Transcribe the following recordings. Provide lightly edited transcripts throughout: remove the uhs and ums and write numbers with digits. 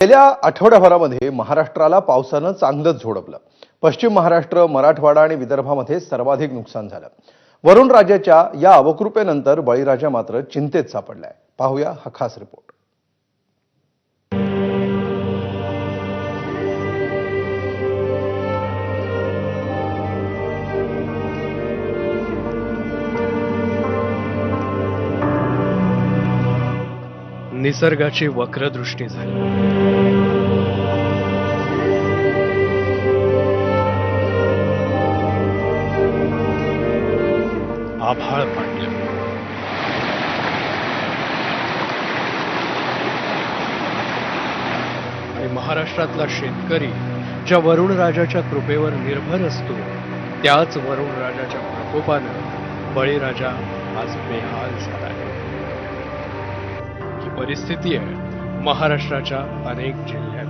गेल्या आठवड्याभरामध्ये महाराष्ट्राला पावसानं चांगलंच झोडपलं। पश्चिम महाराष्ट्र, मराठवाडा आणि विदर्भामध्ये सर्वाधिक नुकसान झालं। वरुण राजाच्या या अवकृपेनंतर बळीराजा मात्र चिंतेत सापडलाय। पाहूया हा खास रिपोर्ट। निसर्गाची वक्रदृष्टी झाली। आभाळ पडलं। आणि महाराष्ट्रातला शेतकरी ज्या वरुण राजाच्या कृपेवर निर्भर असतो, त्याच वरुण राजाच्या प्रकोपानं बळीराजा आज बेहाल झाला आहे। ही परिस्थिती आहे महाराष्ट्राच्या अनेक जिल्ह्यात।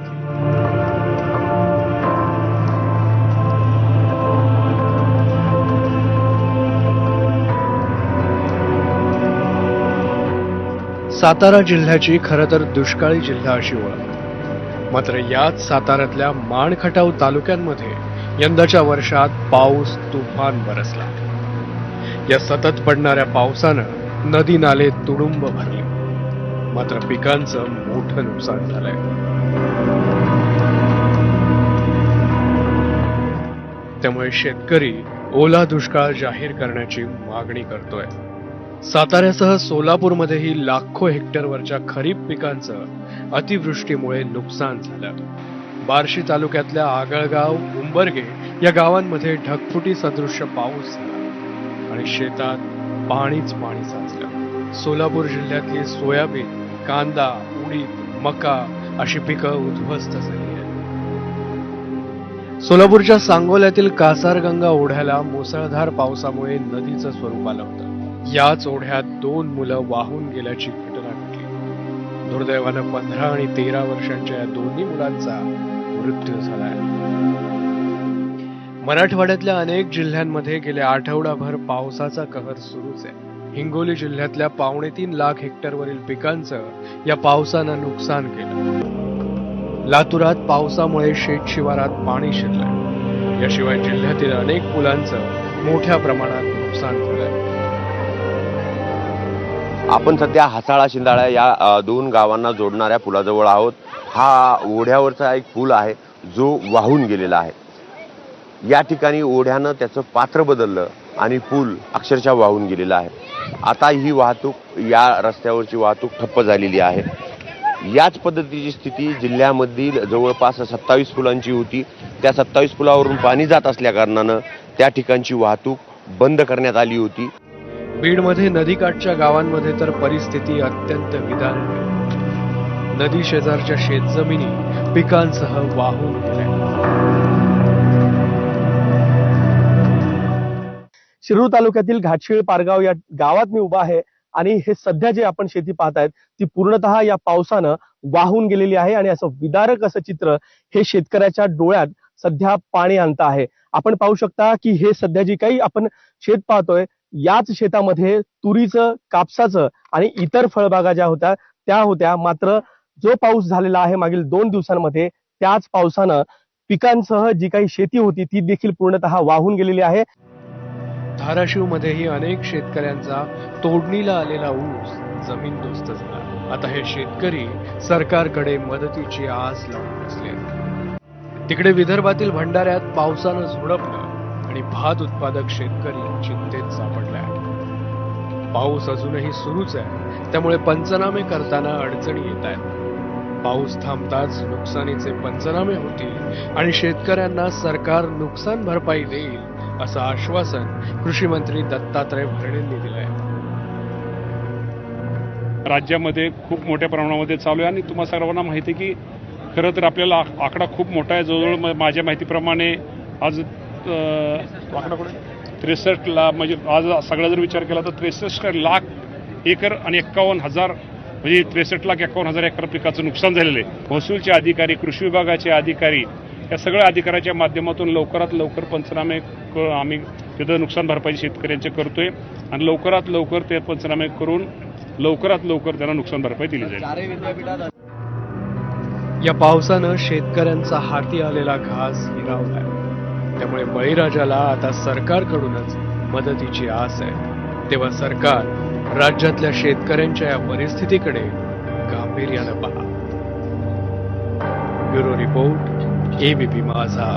सातारा जिल्ह्याची खरं तर दुष्काळी जिल्हा अशी ओळख, मात्र याच साताऱ्यातल्या माण खटाव तालुक्यांमध्ये यंदाच्या वर्षात पाऊस तुफान बरसला। या सतत पडणाऱ्या पावसानं नदी नाले तुडुंब भरले, मात्र पिकांचं मोठं नुकसान झालंय। त्यामुळे शेतकरी ओला दुष्काळ जाहीर करण्याची मागणी करतोय। साताऱ्यासह सोलापूरमध्येही लाखो हेक्टरवरच्या खरीप पिकांचं अतिवृष्टीमुळे नुकसान झालं। बार्शी तालुक्यातल्या आगळगाव, उंबरगे या गावांमध्ये ढगफुटी सदृश्य पाऊस झाला आणि शेतात पाणीच पाणी साचलं। सोलापूर जिल्ह्यातली सोयाबीन, कांदा, उडीद, मका अशी पिकं उद्ध्वस्त झाली आहेत। सोलापूरच्या सांगोल्यातील कासारगंगा ओढ्याला मुसळधार पावसामुळे नदीचं स्वरूप आलं होतं। याच ओढ्यात 2 मुलं वाहून गेल्याची घटना घडली। दुर्दैवानं 15 आणि 13 वर्षांच्या या दोन्ही मुलांचा मृत्यू झालाय। मराठवाड्यातल्या अनेक जिल्ह्यांमध्ये गेल्या आठवडाभर पावसाचा कहर सुरूच आहे। हिंगोली जिल्ह्यातल्या 3.25 लाख हेक्टरवरील पिकांचं या पावसानं नुकसान केलं। लातूरात पावसामुळे शेतशिवारात पाणी शिरलंय। याशिवाय जिल्ह्यातील अनेक पुलांचं मोठ्या प्रमाणात नुकसान झालंय। आपण सध्या हासाळा शिंदाळा या 2 गावांना जोडणाऱ्या पुलाजवळ आहोत। हा ओढ्यावरचा एक पूल आहे जो वाहून गेलेला आहे। या ठिकाणी ओढ्यानं त्याचं पात्र बदललं आणि पूल अक्षरशः वाहून गेलेला आहे। आता ही वाहतूक, या रस्त्यावरची वाहतूक ठप्प झालेली आहे। याच पद्धतीची स्थिती जिल्ह्यामधील जवळपास 27 पुलांची होती। त्या 27 पुलावरून पाणी जात असल्या कारणानं त्या ठिकाणची वाहतूक बंद करण्यात आली होती। बीडमध्ये नदीकाठच्या गावांमध्ये तर परिस्थिती अत्यंत विदारक आहे। नदी शेजारच्या शेतजमिनी पिकांसह वाहून गेल्या। शिरूर तालुक्यातील घाटशिळ पारगाव या गावात मी उभा आहे आणि हे सध्या जे आपण शेती पाहतायत ती पूर्णतः या पावसानं वाहून गेलेली आहे आणि असं विदारक असं चित्र हे शेतकऱ्याच्या डोळ्यात सध्या पाणी आणतं आहे। आपण पाहू शकता की हे सध्या जी काही आपण शेत पाहतोय, याच शेतामध्ये तुरीचं, कापसाचं आणि इतर फळबागा ज्या होत्या त्या होत्या। मात्र जो पाऊस झालेला आहे मागील 2 दिवसांमध्ये, त्याच पावसानं पिकांसह जी काही शेती होती ती देखील पूर्णतः वाहून गेलेली आहे। धाराशिवमध्येही अनेक शेतकऱ्यांचा तोडणीला आलेला ऊस जमीनदोस्त झाला। आता हे शेतकरी सरकारकडे मदतीची आस लावून बसले। तिकडे विदर्भातील भंडाऱ्यात पावसानं झोडपलं आणि भात उत्पादक शेतकरी चिंतेत सापडलाय। पाऊस अजूनही सुरूच आहे, त्यामुळे पंचनामे करताना अडचणी येत आहेत। पाऊस थांबताच नुकसानीचे पंचनामे होतील आणि शेतकऱ्यांना सरकार नुकसान भरपाई देईल असं आश्वासन कृषी मंत्री दत्तात्रय भरणेंनी दिलंय। राज्यामध्ये खूप मोठ्या प्रमाणामध्ये चालू आहे आणि तुम्हाला सर्वांना माहिती आहे की खरं तर आपल्याला आकडा खूप मोठा आहे। जवळजवळ माझ्या माहितीप्रमाणे आज आकडा कुठे 63 लाख, म्हणजे आज सगळा जर विचार केला तर 63 लाख एकर आणि 51,000 म्हणजे 63 लाख 51,000 एकर पिकाचं नुकसान झालेलं आहे। महसूलचे अधिकारी, कृषी विभागाचे अधिकारी या सगळ्या अधिकाऱ्याच्या माध्यमातून लवकरात लवकर पंचनामे आम्ही तिथं नुकसान भरपाई शेतकऱ्यांचे करतोय आणि लवकरात लवकर ते पंचनामे करून लवकरात लवकर त्यांना नुकसान भरपाई दिली जाईल। या पावसानं शेतकऱ्यांचा हाती आलेला घास हिरावलाय. त्यामुळे बळीराजाला आता सरकारकडूनच मदतीची आस आहे. तेव्हा सरकार राज्यातल्या शेतकऱ्यांच्या या परिस्थितीकडे गांभीर्यानं पहा. ब्युरो रिपोर्ट, एबीपी माझा.